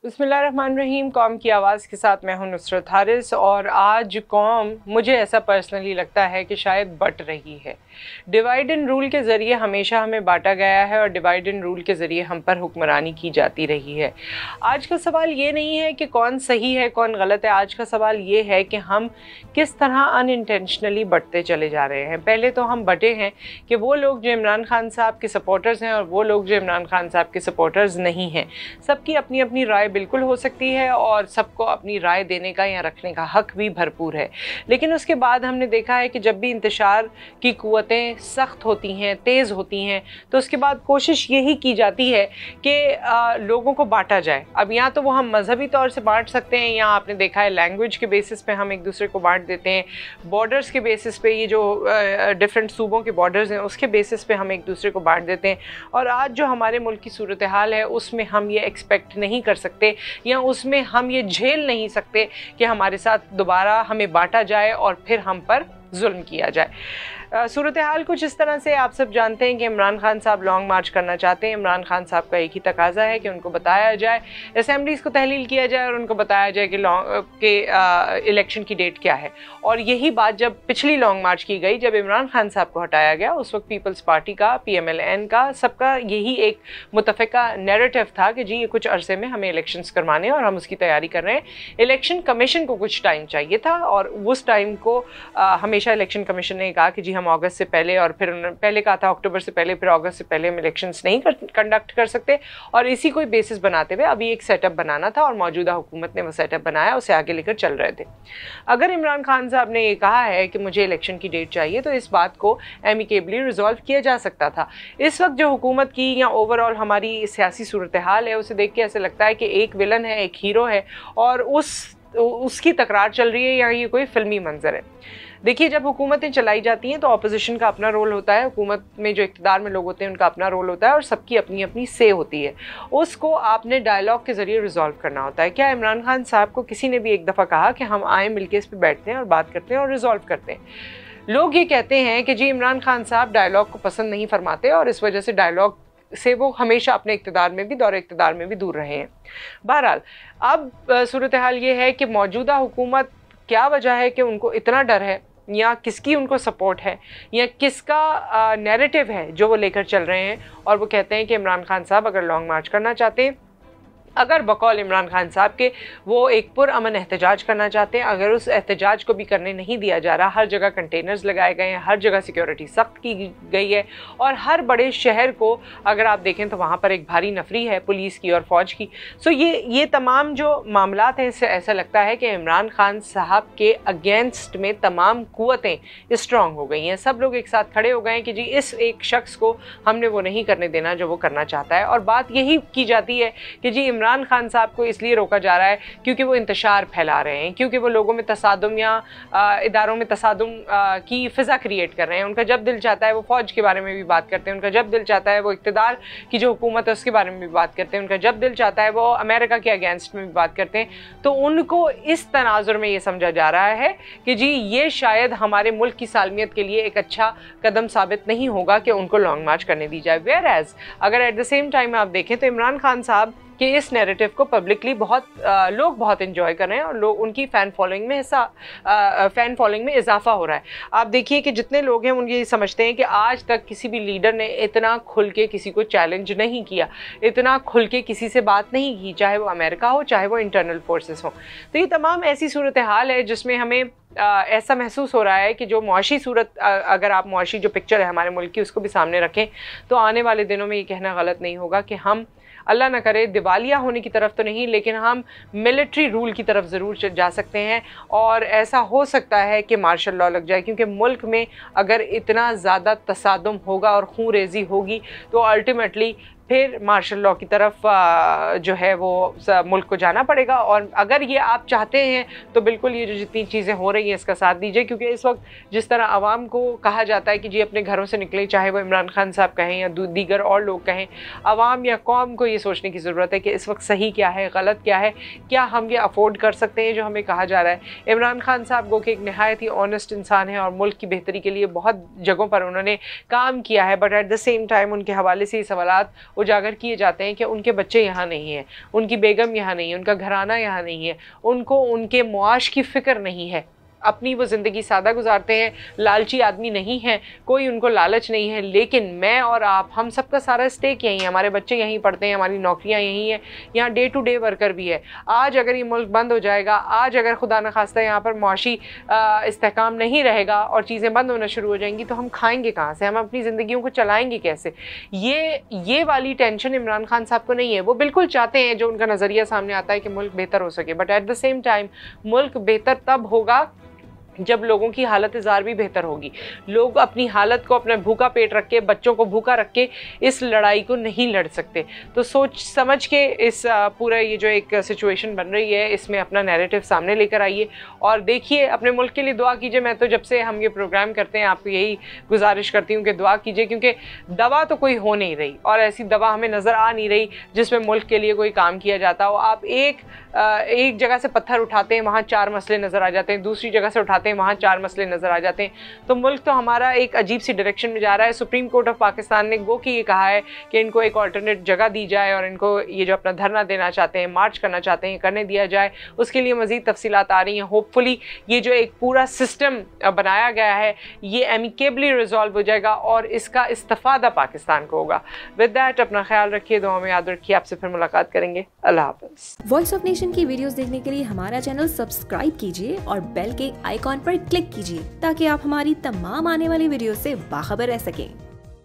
बिस्मिल्लाहिर्रहमानिर्रहीम। कौम की आवाज़ के साथ मैं हूं नुसरत हारिस और आज कौम, मुझे ऐसा पर्सनली लगता है कि शायद बट रही है। डिवाइड एंड रूल के ज़रिए हमेशा हमें बांटा गया है और डिवाइड एंड रूल के ज़रिए हम पर हुक्मरानी की जाती रही है। आज का सवाल ये नहीं है कि कौन सही है कौन गलत है, आज का सवाल ये है कि हम किस तरह अनइंटेंशनली बंटते चले जा रहे हैं। पहले तो हम बटे हैं कि वो लोग जो इमरान खान साहब के सपोर्टर्स हैं और वो लोग जो इमरान खान साहब के सपोर्टर्स नहीं हैं। सबकी अपनी अपनी राय बिल्कुल हो सकती है और सबको अपनी राय देने का या रखने का हक भी भरपूर है, लेकिन उसके बाद हमने देखा है कि जब भी इंतशार की कुव्वतें सख्त होती हैं, तेज़ होती हैं, तो उसके बाद कोशिश यही की जाती है कि लोगों को बांटा जाए। अब या तो वो हम मजहबी तौर से बांट सकते हैं, या आपने देखा है लैंग्वेज के बेसिस पे हम एक दूसरे को बांट देते हैं, बॉर्डर्स के बेसिस पे, ये जो डिफरेंट सूबों के बॉर्डर्स हैं उसके बेसिस पे हम एक दूसरे को बांट देते हैं। और आज जो हमारे मुल्क की सूरत हाल है उसमें हम ये एक्सपेक्ट नहीं कर सकते या उसमें हम ये झेल नहीं सकते कि हमारे साथ दोबारा हमें बांटा जाए और फिर हम पर जुल्म किया जाए। सूरत हाल कुछ इस तरह से, आप सब जानते हैं कि इमरान खान साहब लॉन्ग मार्च करना चाहते हैं। इमरान खान साहब का एक ही तकाजा है कि उनको बताया जाए, असेंबलीज़ को तहलील किया जाए और उनको बताया जाए कि इलेक्शन की डेट क्या है। और यही बात जब पिछली लॉन्ग मार्च की गई, जब इमरान खान साहब को हटाया गया, उस वक्त पीपल्स पार्टी का, PMLN का, सबका यही एक मुतफ़िका नैरेटिव था कि जी ये कुछ अरसे में हमें इलेक्शंस करवाने और हम उसकी तैयारी कर रहे हैं। इलेक्शन कमीशन को कुछ टाइम चाहिए था और उस टाइम को हमेशा इलेक्शन कमीशन ने कहा कि जी हम अगस्त से पहले, और फिर उन्होंने पहले कहा था अक्टूबर से पहले, फिर अगस्त से पहले हम इलेक्शंस नहीं कंडक्ट कर सकते। और इसी कोई बेसिस बनाते हुए अभी एक सेटअप बनाना था और मौजूदा हुकूमत ने वो सेटअप बनाया, उसे आगे लेकर चल रहे थे। अगर इमरान खान साहब ने ये कहा है कि मुझे इलेक्शन की डेट चाहिए, तो इस बात को एमिकेबली रिजॉल्व किया जा सकता था। इस वक्त जो हुकूमत की या ओवरऑल हमारी सियासी सूरत हाल है, उसे देख के ऐसे लगता है कि एक विलन है, एक हीरो है और उसकी तकरार चल रही है या ये कोई फिल्मी मंजर है। देखिए, जब हुकूमतें चलाई जाती हैं तो ऑपोजिशन का अपना रोल होता है, हुकूमत में जो इक़्तिदार में लोग होते हैं उनका अपना रोल होता है और सबकी अपनी अपनी से होती है। उसको आपने डायलॉग के ज़रिए रिजॉल्व करना होता है। क्या इमरान खान साहब को किसी ने भी एक दफ़ा कहा कि हम आए मिलके इस पर बैठते हैं और बात करते हैं और रिजॉल्व करते हैं? लोग ये कहते हैं कि जी इमरान खान साहब डायलॉग को पसंद नहीं फरमाते और इस वजह से डायलॉग से वो हमेशा अपने इक़्तिदार में भी, दौरे इक़्तिदार में भी दूर रहे हैं। बहरहाल, अब सूरत हाल ये है कि मौजूदा हुकूमत, क्या वजह है कि उनको इतना डर है या किसकी उनको सपोर्ट है या किसका नैरेटिव है जो वो लेकर चल रहे हैं, और वो कहते हैं कि इमरान खान साहब अगर लॉन्ग मार्च करना चाहते हैं, अगर बकौल इमरान खान साहब के वो एक पुरअमन एहतजाज करना चाहते हैं, अगर उस एहतजाज को भी करने नहीं दिया जा रहा, हर जगह कंटेनर्स लगाए गए हैं, हर जगह सिक्योरिटी सख्त की गई है और हर बड़े शहर को अगर आप देखें तो वहाँ पर एक भारी नफरी है पुलिस की और फ़ौज की। सो ये तमाम जो मामलात हैं, इससे ऐसा लगता है कि इमरान खान साहब के अगेंस्ट में तमाम कुव्वतें स्ट्रॉन्ग हो गई हैं। सब लोग एक साथ खड़े हो गए हैं कि जी इस एक शख्स को हमने वो नहीं करने देना जो वो करना चाहता है। और बात यही की जाती है कि जी इमरान खान साहब को इसलिए रोका जा रहा है क्योंकि वो इंतशार फैला रहे हैं, क्योंकि वो लोगों में तसादुम या इदारों में तसादुम की फ़िज़ा क्रिएट कर रहे हैं। उनका जब दिल चाहता है वो फ़ौज के बारे में भी बात करते हैं, उनका जब दिल चाहता है वो इक़्तिदार की जो हुकूमत है उसके बारे में भी बात करते हैं, उनका जब दिल चाहता है वो अमेरिका के अगेंस्ट में भी बात करते हैं। तो उनको इस तनाजुर में ये समझा जा रहा है कि जी ये शायद हमारे मुल्क की सालमियत के लिए एक अच्छा कदम साबित नहीं होगा कि उनको लॉन्ग मार्च करने दी जाए। वेयर एज अगर एट द सेम टाइम आप देखें तो इमरान खान साहब कि इस नैरेटिव को पब्लिकली लोग बहुत एंजॉय कर रहे हैं और लोग उनकी फ़ैन फॉलोइंग में इजाफा हो रहा है। आप देखिए कि जितने लोग हैं उनके समझते हैं कि आज तक किसी भी लीडर ने इतना खुल के किसी को चैलेंज नहीं किया, इतना खुल के किसी से बात नहीं की, चाहे वो अमेरिका हो चाहे वो इंटरनल फोर्सेस हो। तो ये तमाम ऐसी सूरत हाल है जिसमें हमें ऐसा महसूस हो रहा है कि जो मुआशी सूरत, अगर आप मुआशी जो पिक्चर है हमारे मुल्क की उसको भी सामने रखें तो आने वाले दिनों में ये कहना गलत नहीं होगा कि हम, अल्लाह न करे, दिवालिया होने की तरफ तो नहीं, लेकिन हम मिलिट्री रूल की तरफ ज़रूर जा सकते हैं। और ऐसा हो सकता है कि मार्शल लॉ लग जाए, क्योंकि मुल्क में अगर इतना ज़्यादा तसादुम होगा और खून रेज़ी होगी तो अल्टीमेटली फिर मार्शल लॉ की तरफ जो है वो मुल्क को जाना पड़ेगा। और अगर ये आप चाहते हैं तो बिल्कुल ये जो जितनी चीज़ें हो रही हैं इसका साथ दीजिए, क्योंकि इस वक्त जिस तरह आवाम को कहा जाता है कि जी अपने घरों से निकलें, चाहे वो इमरान खान साहब कहें या दीगर और लोग कहें, आवाम या कौम को ये सोचने की ज़रूरत है कि इस वक्त सही क्या है, गलत क्या है, क्या हम ये अफोर्ड कर सकते हैं जो हमें कहा जा रहा है। इमरान खान साहब गो कि एक नहायत ही ऑनेस्ट इंसान है और मुल्क की बेहतरी के लिए बहुत जगहों पर उन्होंने काम किया है, but at the same time उनके हवाले से ये सवालात उजागर किए जाते हैं कि उनके बच्चे यहाँ नहीं हैं, उनकी बेगम यहाँ नहीं है, उनका घराना यहाँ नहीं है, उनको उनके मुआश की फ़िक्र नहीं है, अपनी वो ज़िंदगी सादा गुजारते हैं, लालची आदमी नहीं हैं, कोई उनको लालच नहीं है। लेकिन मैं और आप, हम सबका सारा स्टेक यहीं है, हमारे बच्चे यहीं पढ़ते हैं, हमारी नौकरियां यहीं हैं, यहाँ डे टू डे वर्कर भी है। आज अगर ये मुल्क बंद हो जाएगा, आज अगर खुदा न खास्ता यहाँ पर मुआशी इस्तेहकाम नहीं रहेगा और चीज़ें बंद होना शुरू हो जाएंगी, तो हम खाएँगे कहाँ से, हम अपनी ज़िंदगियों को चलाएँगे कैसे? ये वाली टेंशन इमरान खान साहब को नहीं है। वो बिल्कुल चाहते हैं, जो उनका नज़रिया सामने आता है, कि मुल्क बेहतर हो सके, but at the same time मुल्क बेहतर तब होगा जब लोगों की हालत ज़ार भी बेहतर होगी। लोग अपनी हालत को, अपना भूखा पेट रख के, बच्चों को भूखा रख के इस लड़ाई को नहीं लड़ सकते। तो सोच समझ के इस पूरा ये जो एक सिचुएशन बन रही है, इसमें अपना नैरेटिव सामने लेकर आइए और देखिए, अपने मुल्क के लिए दुआ कीजिए। मैं तो जब से हम ये प्रोग्राम करते हैं आपको यही गुजारिश करती हूँ कि दुआ कीजिए, क्योंकि दवा तो कोई हो नहीं रही और ऐसी दवा हमें नज़र आ नहीं रही जिसमें मुल्क के लिए कोई काम किया जाता हो। आप एक जगह से पत्थर उठाते हैं, वहाँ 4 मसले नज़र आ जाते हैं, दूसरी जगह से उठाते हैं, वहाँ 4 मसले नज़र आ जाते हैं। तो मुल्क तो हमारा एक अजीब सी डायरेक्शन में जा रहा है। सुप्रीम कोर्ट ऑफ पाकिस्तान ने गो कि ये कहा है कि इनको एक ऑल्टरनेट जगह दी जाए और इनको ये जो अपना धरना देना चाहते हैं, मार्च करना चाहते हैं, करने दिया जाए। उसके लिए मज़ीद तफसीलात आ रही हैं। होपफुली ये जो एक पूरा सिस्टम बनाया गया है, ये एमिकेबली रिजॉल्व हो जाएगा और इसका इस्तिफादा पाकिस्तान को होगा। विद दैट अपना ख्याल रखिए, दुआ में याद रखिए। आपसे फिर मुलाकात करेंगे। अल्लाह हाफ़िज़। वॉइस ऑफ नेशन की वीडियोस देखने के लिए हमारा चैनल सब्सक्राइब कीजिए और बेल के आइकॉन पर क्लिक कीजिए ताकि आप हमारी तमाम आने वाली वीडियो से बाखबर रह सकें।